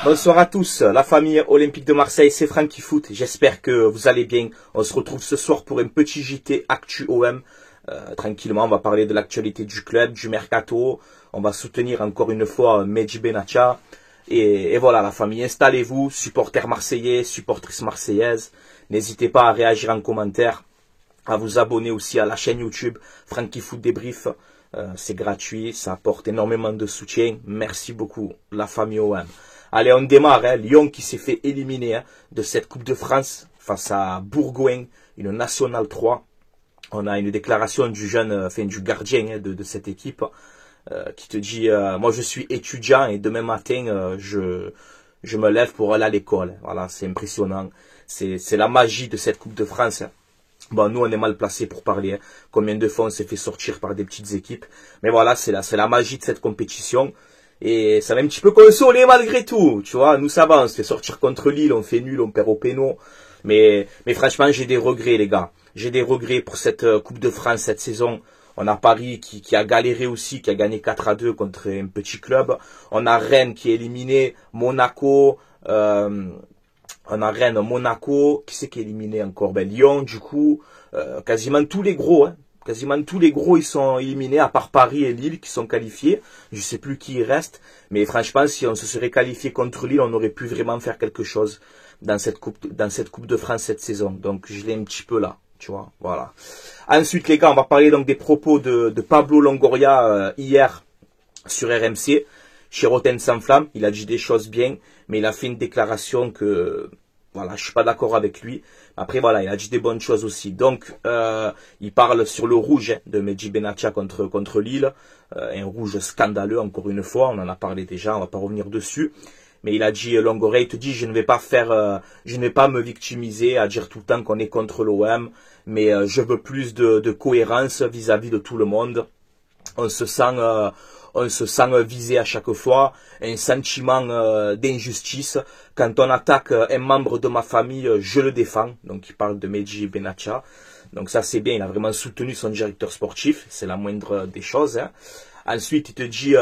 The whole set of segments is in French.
Bonsoir à tous, la famille olympique de Marseille, c'est Francky Foot. J'espère que vous allez bien. On se retrouve ce soir pour un petit JT Actu OM. Tranquillement, on va parler de l'actualité du club, du mercato. On va soutenir encore une fois Medji Benatia. Et voilà la famille, installez-vous, supporters marseillais, supportrices marseillaises. N'hésitez pas à réagir en commentaire, à vous abonner aussi à la chaîne YouTube Francky Foot Débrief. C'est gratuit, ça apporte énormément de soutien. Merci beaucoup la famille OM. Allez, on démarre. Lyon qui s'est fait éliminer de cette Coupe de France face à Bourgoin, une Nationale 3. On a une déclaration du jeune, du gardien de cette équipe qui te dit moi je suis étudiant et demain matin je me lève pour aller à l'école. Voilà, c'est impressionnant. C'est la magie de cette Coupe de France. Bon, nous on est mal placés pour parler. Combien de fois on s'est fait sortir par des petites équipes. Mais voilà, c'est la magie de cette compétition. Et ça m'a un petit peu consolé malgré tout, tu vois. Nous ça va, on se fait sortir contre Lille, on fait nul, on perd au péno. Mais franchement, j'ai des regrets les gars. J'ai des regrets pour cette Coupe de France cette saison. On a Paris qui a galéré aussi, qui a gagné 4-2 contre un petit club. On a Rennes qui est éliminé, Monaco, on a Rennes, Monaco, qui c'est qui est éliminé encore? Ben, Lyon du coup, quasiment tous les gros, Quasiment tous les gros ils sont éliminés, à part Paris et Lille qui sont qualifiés. Je sais plus qui y reste. Mais franchement, si on se serait qualifié contre Lille, on aurait pu vraiment faire quelque chose dans cette Coupe de France cette saison. Donc je l'ai un petit peu là, tu vois. Voilà. Ensuite les gars, on va parler donc des propos de Pablo Longoria hier sur RMC. Chez Rotten sans flamme, il a dit des choses bien, mais il a fait une déclaration que voilà, je suis pas d'accord avec lui. Après voilà, il a dit des bonnes choses aussi. Donc il parle sur le rouge de Medji Benatia contre Lille, un rouge scandaleux encore une fois. On en a parlé déjà, on va pas revenir dessus. Mais il a dit, Longoria, il te dit, je ne vais pas me victimiser à dire tout le temps qu'on est contre l'OM, mais je veux plus de cohérence vis-à-vis de tout le monde. On se sent visé à chaque fois, un sentiment d'injustice. Quand on attaque un membre de ma famille, je le défends. Donc il parle de Medji Benatia. Donc ça c'est bien, il a vraiment soutenu son directeur sportif, c'est la moindre des choses. Ensuite il te dit,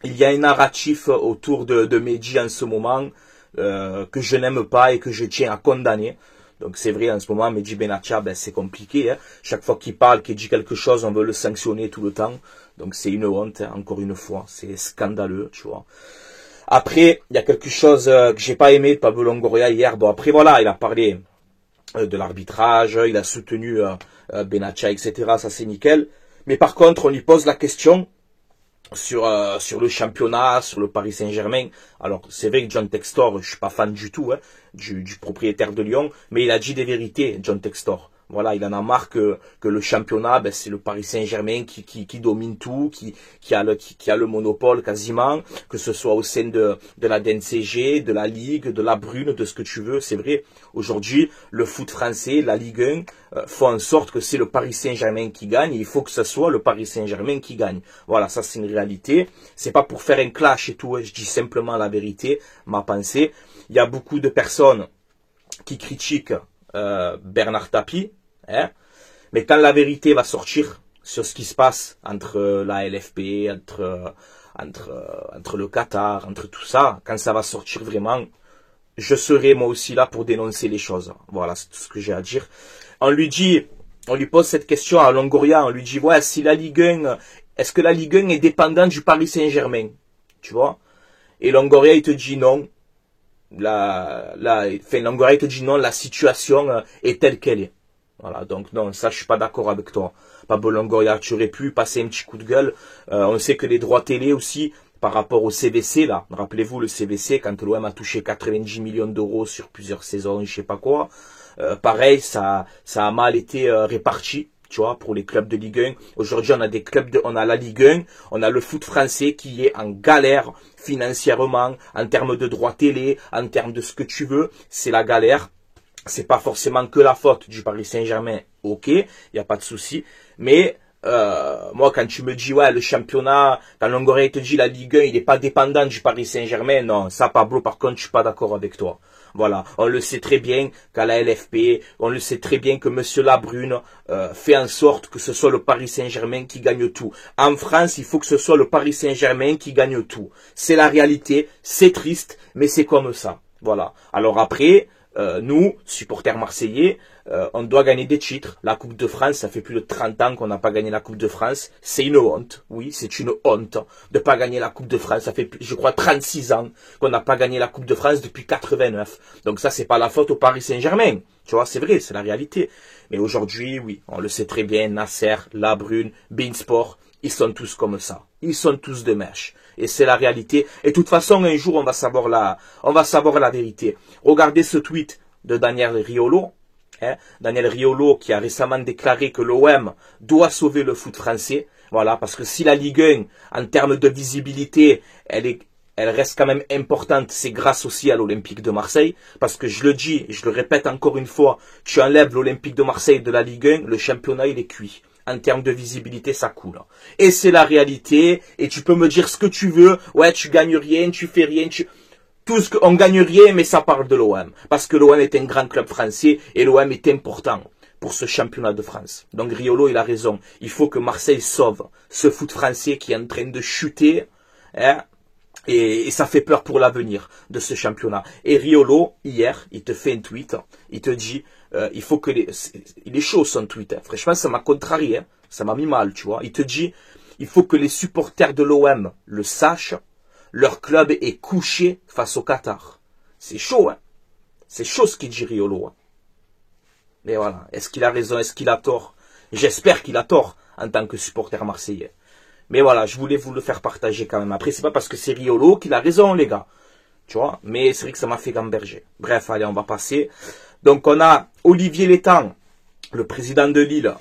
il y a un narratif autour de Medji en ce moment que je n'aime pas et que je tiens à condamner. Donc c'est vrai, en ce moment, Medji Benatia, c'est compliqué. Chaque fois qu'il parle, qu'il dit quelque chose, on veut le sanctionner tout le temps. Donc c'est une honte, encore une fois. C'est scandaleux, tu vois. Après, il y a quelque chose que j'ai pas aimé de Pablo Longoria hier. Bon, après voilà, il a parlé de l'arbitrage, il a soutenu Benatia, etc. Ça c'est nickel. Mais par contre, on lui pose la question sur le championnat, sur le Paris Saint-Germain. Alors c'est vrai que John Textor, je suis pas fan du tout du propriétaire de Lyon, mais il a dit des vérités, John Textor. Voilà, il en a marre que le championnat, c'est le Paris Saint-Germain qui domine tout, qui a le monopole quasiment, que ce soit au sein de la DNCG, de la Ligue, de la Brune, de ce que tu veux. C'est vrai, aujourd'hui, le foot français, la Ligue 1, font en sorte que c'est le Paris Saint-Germain qui gagne, et il faut que ce soit le Paris Saint-Germain qui gagne. Voilà, ça c'est une réalité. C'est pas pour faire un clash et tout, je dis simplement la vérité, ma pensée. Il y a beaucoup de personnes qui critiquent Bernard Tapie, mais quand la vérité va sortir sur ce qui se passe entre la LFP, entre le Qatar, entre tout ça, quand ça va sortir vraiment, je serai moi aussi là pour dénoncer les choses. Voilà, c'est tout ce que j'ai à dire. On lui pose cette question à Longoria, on lui dit, ouais, si la Ligue 1, est-ce que la Ligue 1 est dépendante du Paris Saint-Germain? Tu vois? Et Longoria, il te dit non. Longoria, il te dit non, la situation est telle qu'elle est. Voilà, donc non, ça je suis pas d'accord avec toi. Pablo Longoria, tu aurais pu passer un petit coup de gueule. On sait que les droits télé aussi, par rapport au CVC là, rappelez-vous le CVC, quand l'OM a touché 90 millions d'euros sur plusieurs saisons, je sais pas quoi, pareil, ça a mal été réparti, tu vois, pour les clubs de Ligue 1. Aujourd'hui, on a la Ligue 1, on a le foot français qui est en galère financièrement, en termes de droits télé, en termes de ce que tu veux, c'est la galère. C'est pas forcément que la faute du Paris Saint-Germain, ok, il n'y a pas de souci, mais moi, quand tu me dis, ouais, le championnat, quand Longoria te dit la Ligue 1, il n'est pas dépendant du Paris Saint-Germain, non, ça, Pablo, par contre, je suis pas d'accord avec toi. Voilà, on le sait très bien qu'à la LFP, on le sait très bien que Monsieur Labrune fait en sorte que ce soit le Paris Saint-Germain qui gagne tout. En France, il faut que ce soit le Paris Saint-Germain qui gagne tout. C'est la réalité, c'est triste, mais c'est comme ça. Voilà. Alors après, nous, supporters marseillais, on doit gagner des titres. La Coupe de France, ça fait plus de 30 ans qu'on n'a pas gagné la Coupe de France. C'est une honte. Oui, c'est une honte de pas gagner la Coupe de France. Ça fait, je crois, 36 ans qu'on n'a pas gagné la Coupe de France depuis 89. Donc ça, c'est pas la faute au Paris Saint-Germain. Tu vois, c'est vrai, c'est la réalité. Mais aujourd'hui, oui, on le sait très bien, Nasser, Labrune, Beansport, ils sont tous comme ça. Ils sont tous de mèche. Et c'est la réalité. Et de toute façon, un jour, on va savoir la vérité. Regardez ce tweet de Daniel Riolo. Daniel Riolo qui a récemment déclaré que l'OM doit sauver le foot français. Voilà, parce que si la Ligue 1, en termes de visibilité, elle reste quand même importante, c'est grâce aussi à l'Olympique de Marseille. Parce que je le dis, et je le répète encore une fois, tu enlèves l'Olympique de Marseille de la Ligue 1, le championnat il est cuit. En termes de visibilité, ça coule. Et c'est la réalité, et tu peux me dire ce que tu veux, ouais, tu gagnes rien, tu fais rien, tout ce qu'on gagne rien, mais ça parle de l'OM. Parce que l'OM est un grand club français, et l'OM est important pour ce championnat de France. Donc Riolo, il a raison. Il faut que Marseille sauve ce foot français qui est en train de chuter, hein, et ça fait peur pour l'avenir de ce championnat. Et Riolo, hier, il te fait un tweet, il te dit, il faut que il est chaud son tweet, hein. Franchement, ça m'a contrarié, hein. Ça m'a mis mal, tu vois. Il te dit, il faut que les supporters de l'OM le sachent, leur club est couché face au Qatar. C'est chaud, hein. C'est chaud ce qu'il dit Riolo, hein. Mais voilà, est-ce qu'il a raison, est-ce qu'il a tort? J'espère qu'il a tort en tant que supporter marseillais. Mais voilà, je voulais vous le faire partager quand même. Après, c'est pas parce que c'est Riolo qu'il a raison, les gars. Tu vois, mais c'est vrai que ça m'a fait gamberger. Bref, allez, on va passer. Donc, on a Olivier Létang, le président de Lille,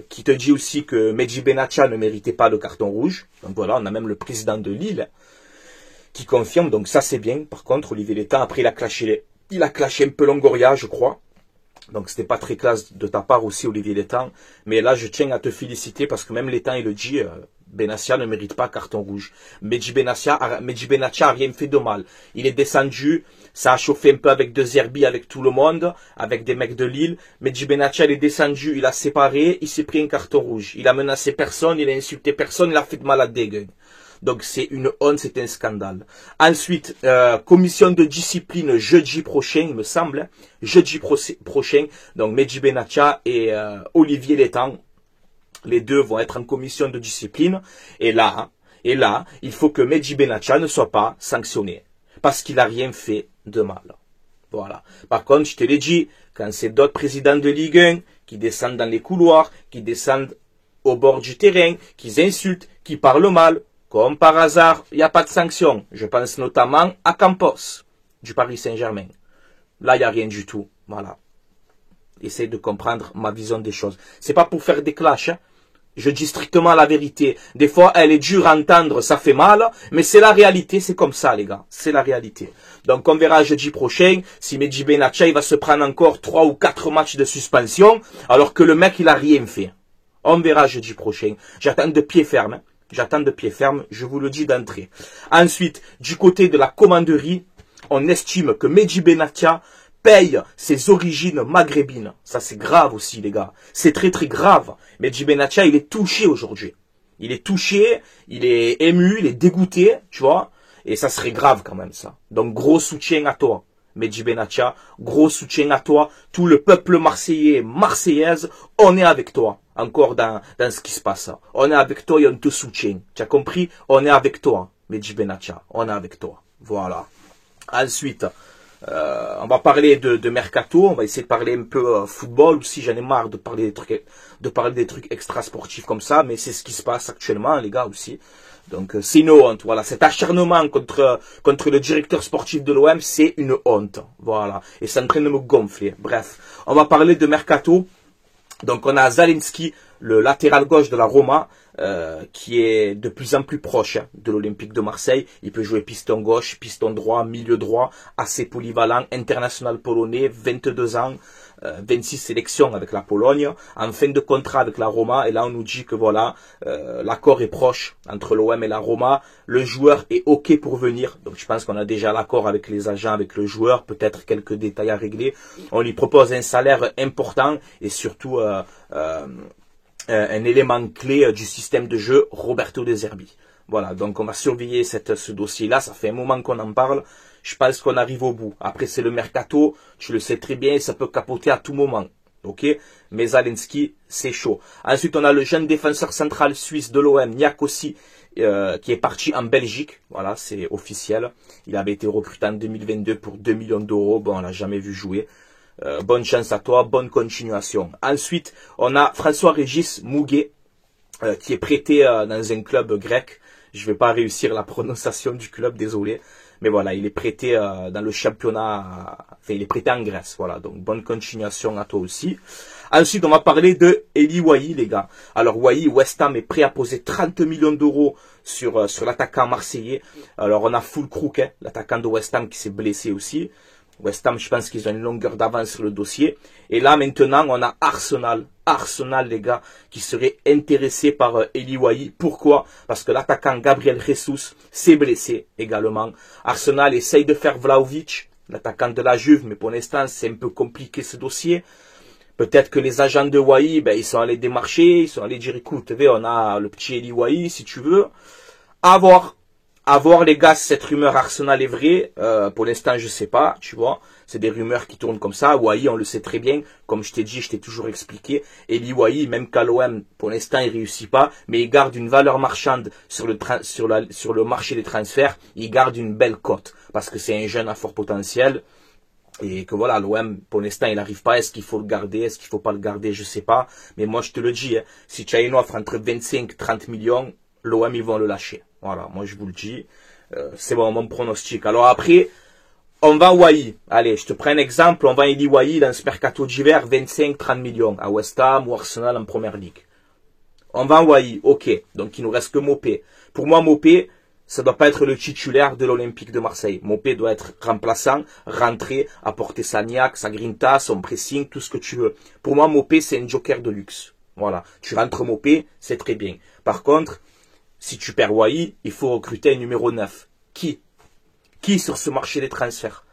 qui te dit aussi que Mehdi Benatia ne méritait pas le carton rouge. Donc voilà, on a même le président de Lille qui confirme. Donc ça, c'est bien. Par contre, Olivier Létang, après, il a clashé un peu Longoria, je crois. Donc c'était pas très classe de ta part aussi, Olivier Létang. Mais là, je tiens à te féliciter parce que même Létang, il le dit, Benassia ne mérite pas carton rouge. Mehdi Benatia a rien fait de mal. Il est descendu, ça a chauffé un peu avec De Zerbi, avec tout le monde, avec des mecs de Lille. Mehdi Benatia, il est descendu, il a séparé, il s'est pris un carton rouge. Il a menacé personne, il a insulté personne, il a fait de mal à Degen. Donc c'est une honte, c'est un scandale. Ensuite, commission de discipline jeudi prochain, il me semble. Jeudi prochain, donc Mehdi Benatia et Olivier Létang, les deux vont être en commission de discipline. Et là, il faut que Mehdi Benatia ne soit pas sanctionné. Parce qu'il n'a rien fait de mal. Voilà. Par contre, je te l'ai dit, quand c'est d'autres présidents de Ligue 1 qui descendent dans les couloirs, qui descendent au bord du terrain, qui insultent, qui parlent mal, comme par hasard, il n'y a pas de sanction. Je pense notamment à Campos, du Paris Saint-Germain. Là, il n'y a rien du tout. Voilà. Essayez de comprendre ma vision des choses. C'est pas pour faire des clashs, hein. Je dis strictement la vérité. Des fois, elle est dure à entendre, ça fait mal, mais c'est la réalité, c'est comme ça, les gars. C'est la réalité. Donc, on verra jeudi prochain si Mehdi Benatia, il va se prendre encore 3 ou 4 matchs de suspension, alors que le mec, il a rien fait. On verra jeudi prochain. J'attends de pied ferme, hein. J'attends de pied ferme, je vous le dis d'entrée. Ensuite, du côté de la commanderie, on estime que Mehdi Benatia paye ses origines maghrébines. Ça, c'est grave aussi, les gars. C'est très, très grave. Mehdi Benatia, il est touché aujourd'hui. Il est touché, il est ému, il est dégoûté, tu vois. Et ça serait grave quand même, ça. Donc, gros soutien à toi, Mehdi Benatia. Gros soutien à toi. Tout le peuple marseillais, marseillaise, on est avec toi. Encore dans ce qui se passe. On est avec toi et on te soutient. Tu as compris? On est avec toi, Mehdi Benatia. On est avec toi. Voilà. Ensuite, on va parler de Mercato. On va essayer de parler un peu football aussi. J'en ai marre de parler des trucs extra sportifs comme ça. Mais c'est ce qui se passe actuellement, les gars, aussi. Donc, c'est une honte. Voilà. Cet acharnement contre le directeur sportif de l'OM, c'est une honte. Voilà. Et c'est en train de me gonfler. Bref. On va parler de Mercato. Donc on a Zielinski, le latéral gauche de la Roma, qui est de plus en plus proche de l'Olympique de Marseille. Il peut jouer piston gauche, piston droit, milieu droit, assez polyvalent, international polonais, 22 ans. 26 sélections avec la Pologne, en fin de contrat avec la Roma, et là on nous dit que voilà, l'accord est proche entre l'OM et la Roma, le joueur est OK pour venir, donc je pense qu'on a déjà l'accord avec les agents, avec le joueur, peut-être quelques détails à régler, on lui propose un salaire important, et surtout un élément clé du système de jeu, Roberto De Zerbi. Voilà, donc on va surveiller ce dossier-là, ça fait un moment qu'on en parle, je pense qu'on arrive au bout. Après c'est le mercato, tu le sais très bien, ça peut capoter à tout moment. Ok, mais Zalenski, c'est chaud. Ensuite on a le jeune défenseur central suisse de l'OM, Niakossi, qui est parti en Belgique, voilà, c'est officiel. Il avait été recruté en 2022 pour 2 millions d'euros, bon on l'a jamais vu jouer. Bonne chance à toi, bonne continuation. Ensuite, on a François-Régis Mouguet, qui est prêté dans un club grec. Je vais pas réussir la prononciation du club, désolé. Mais voilà, il est prêté dans le championnat, enfin il est prêté en Grèce. Voilà, donc bonne continuation à toi aussi. Ensuite, on va parler de Eli Wahi, les gars. Alors Wahi, West Ham est prêt à poser 30 millions d'euros sur l'attaquant marseillais. Alors on a Füllkrug, hein, l'attaquant de West Ham qui s'est blessé aussi. West Ham, je pense qu'ils ont une longueur d'avance sur le dossier. Et là, maintenant, on a Arsenal. Arsenal, les gars, qui serait intéressé par Eli Wahi. Pourquoi? Parce que l'attaquant Gabriel Jesus s'est blessé également. Arsenal essaye de faire Vlahovic, l'attaquant de la Juve, mais pour l'instant, c'est un peu compliqué ce dossier. Peut-être que les agents de Wahi, ben, ils sont allés démarcher, ils sont allés dire, écoute, on a le petit Eli Wahi, si tu veux. À voir. À voir les gars, si cette rumeur Arsenal est vraie, pour l'instant je sais pas, tu vois, c'est des rumeurs qui tournent comme ça. Wahi, on le sait très bien, comme je t'ai dit, je t'ai toujours expliqué, Eli Wahi, même qu'à l'OM, pour l'instant il réussit pas, mais il garde une valeur marchande sur le marché des transferts, il garde une belle cote, parce que c'est un jeune à fort potentiel, et que voilà, l'OM, pour l'instant, il n'arrive pas. Est-ce qu'il faut le garder? Est-ce qu'il faut pas le garder? Je sais pas. Mais moi, je te le dis, hein, si tu as une offre entre 25 et 30 millions, l'OM, ils vont le lâcher. Voilà, moi, je vous le dis. C'est bon, mon pronostic. Alors après, on va Wahi. Allez, je te prends un exemple. On va Eli Wahi dans ce mercato d'hiver, 25-30 millions à West Ham ou Arsenal en Première Ligue. On va Wahi, ok. Donc, il nous reste que Mopé. Pour moi, Mopé, ça doit pas être le titulaire de l'Olympique de Marseille. Mopé doit être remplaçant, rentrer, apporter sa niaque, sa grinta, son pressing, tout ce que tu veux. Pour moi, Mopé, c'est un joker de luxe. Voilà. Tu rentres Mopé, c'est très bien. Par contre, si tu perds Wahi, il faut recruter un numéro 9. Qui sur ce marché des transferts?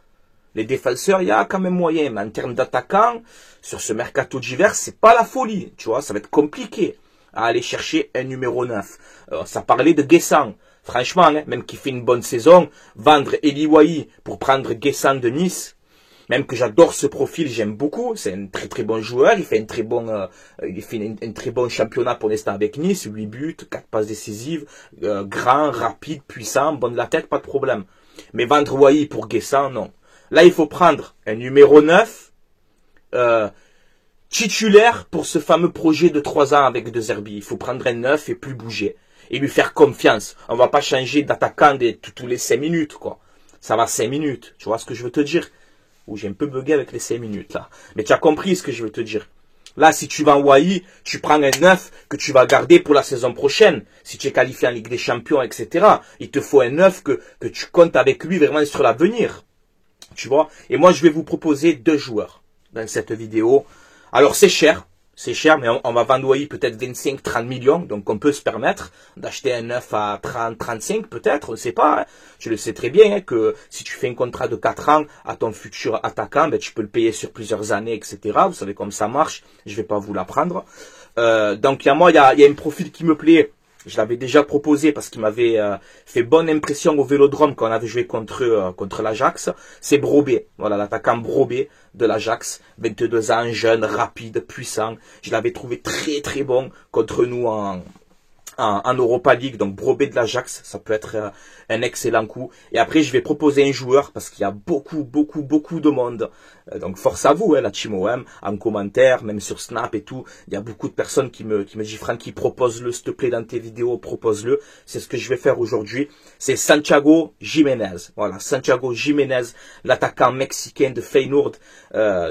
Les défenseurs, il y a quand même moyen. Mais en termes d'attaquants, sur ce mercato d'hiver, c'est pas la folie. Tu vois, ça va être compliqué à aller chercher un numéro 9. Ça parlait de Guessant. Franchement, hein, même qui fait une bonne saison, vendre Eli Wahi pour prendre Guessant de Nice, même que j'adore ce profil, j'aime beaucoup. C'est un très très bon joueur. Il fait un très bon championnat pour l'instant avec Nice. 8 buts, 4 passes décisives, grand, rapide, puissant, bon de la tête, pas de problème. Mais vendre Wahi pour Guessant, non. Là, il faut prendre un numéro 9, titulaire pour ce fameux projet de 3 ans avec De Zerbi. Il faut prendre un 9 et plus bouger. Et lui faire confiance. On va pas changer d'attaquant tous les 5 minutes, quoi. Ça va 5 minutes. Tu vois ce que je veux te dire? Ou j'ai un peu bugué avec les 5 minutes, là. Mais tu as compris ce que je veux te dire. Là, si tu vas en Wahi, tu prends un 9 que tu vas garder pour la saison prochaine. Si tu es qualifié en Ligue des Champions, etc. Il te faut un 9 que tu comptes avec lui vraiment sur l'avenir. Tu vois? Et moi, je vais vous proposer 2 joueurs dans cette vidéo. Alors, c'est cher. C'est cher, mais on va vendre Wahi peut-être 25-30 millions. Donc, on peut se permettre d'acheter un 9 à 30-35 peut-être. On ne sait pas. Hein. Je le sais très bien hein, que si tu fais un contrat de 4 ans à ton futur attaquant, ben, tu peux le payer sur plusieurs années, etc. Vous savez comme ça marche. Je ne vais pas vous l'apprendre. Donc, il y a un profil qui me plaît. Je l'avais déjà proposé parce qu'il m'avait fait bonne impression au Vélodrome quand on avait joué contre l'Ajax. C'est Brobé, voilà l'attaquant Brobé de l'Ajax, 22 ans, jeune, rapide, puissant. Je l'avais trouvé très très bon contre nous en Europa League, donc Brobé de l'Ajax, ça peut être un excellent coup. Et après, je vais proposer un joueur parce qu'il y a beaucoup de monde. Donc force à vous, hein, la Team OM, en commentaire, même sur Snap et tout. Il y a beaucoup de personnes qui me disent Francky, propose-le, s'il te plaît, dans tes vidéos, propose-le. C'est ce que je vais faire aujourd'hui. C'est Santiago Jiménez. Voilà, Santiago Jiménez, l'attaquant mexicain de Feyenoord,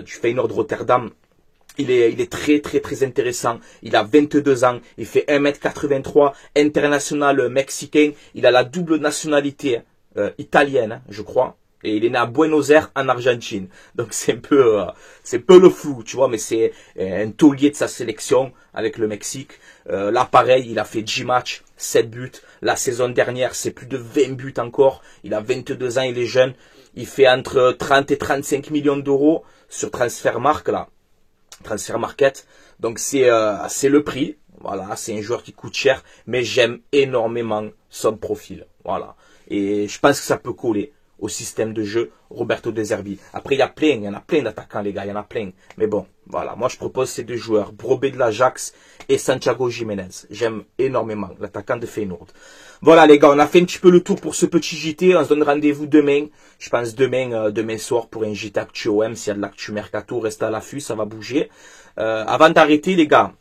du Feyenoord Rotterdam. Il est très intéressant. Il a 22 ans. Il fait 1m83, international mexicain. Il a la double nationalité italienne, je crois. Et il est né à Buenos Aires, en Argentine. Donc c'est un peu le flou, tu vois, mais c'est un taulier de sa sélection avec le Mexique. Là, pareil, il a fait 10 matchs, 7 buts. La saison dernière, c'est plus de 20 buts encore. Il a 22 ans, il est jeune. Il fait entre 30 et 35 millions d'euros sur Transfermarkt, là. Transfer Market. Donc c'est le prix. Voilà, c'est un joueur qui coûte cher, mais j'aime énormément son profil. Voilà. Et je pense que ça peut coller au système de jeu Roberto De Zerbi. Après, il y en a plein d'attaquants, les gars, il y en a plein. Mais bon, voilà, moi je propose ces deux joueurs, Brobé de l'Ajax et Santiago Jiménez. J'aime énormément l'attaquant de Feyenoord. Voilà les gars, on a fait un petit peu le tour pour ce petit JT. On se donne rendez-vous demain. Je pense demain soir pour un JT Actu OM. S'il y a de l'actu mercato, restez à l'affût, ça va bouger. Avant d'arrêter les gars,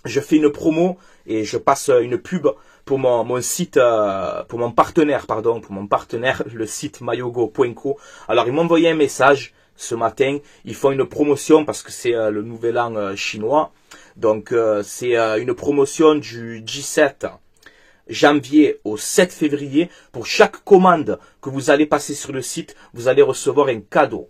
je fais une promo et je passe une pub pour mon site, pour mon partenaire, le site mayogo.co. Alors ils m'ont envoyé un message ce matin. Ils font une promotion parce que c'est le nouvel an chinois. Donc c'est une promotion du 17 janvier au 7 février. Pour chaque commande que vous allez passer sur le site, vous allez recevoir un cadeau.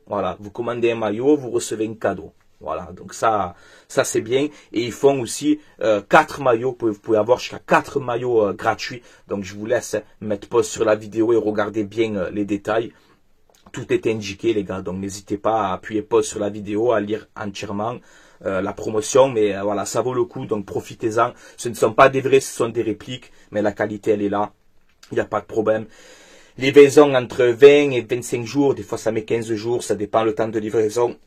Voilà, vous commandez un maillot, vous recevez un cadeau. Voilà, donc ça c'est bien. Et ils font aussi 4 maillots. Vous pouvez avoir jusqu'à 4 maillots gratuits. Donc je vous laisse mettre pause sur la vidéo et regarder bien les détails. Tout est indiqué les gars. Donc n'hésitez pas à appuyer pause sur la vidéo, à lire entièrement la promotion. Mais voilà, ça vaut le coup. Donc profitez-en. Ce ne sont pas des vrais, ce sont des répliques. Mais la qualité elle est là. Il n'y a pas de problème. Livraison entre 20 et 25 jours. Des fois ça met 15 jours. Ça dépend le temps de livraison.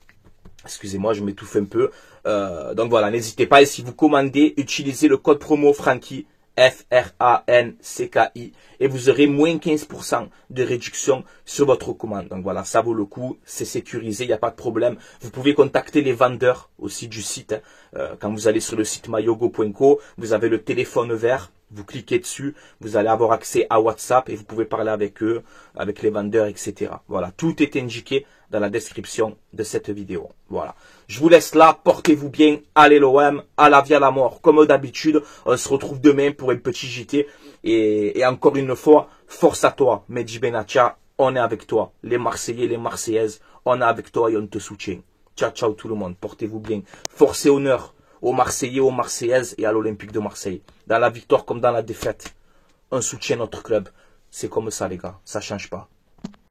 Excusez-moi, je m'étouffe un peu. Donc voilà, n'hésitez pas. Et si vous commandez, utilisez le code promo Francky, F-R-A-N-C-K-I. Et vous aurez moins 15% de réduction sur votre commande. Donc voilà, ça vaut le coup. C'est sécurisé, il n'y a pas de problème. Vous pouvez contacter les vendeurs aussi du site. Quand vous allez sur le site mayogo.co, vous avez le téléphone vert. Vous cliquez dessus, vous allez avoir accès à WhatsApp et vous pouvez parler avec eux, avec les vendeurs, etc. Voilà, tout est indiqué dans la description de cette vidéo. Voilà, je vous laisse là, portez-vous bien, allez l'OM, à la vie à la mort, comme d'habitude. On se retrouve demain pour un petit JT. Et encore une fois, force à toi, Mehdi Benatia, on est avec toi. Les Marseillais, les Marseillaises, on est avec toi et on te soutient. Ciao, ciao tout le monde, portez-vous bien. Force et honneur aux Marseillais, aux Marseillaises et à l'Olympique de Marseille. Dans la victoire comme dans la défaite, on soutient notre club. C'est comme ça les gars, ça change pas.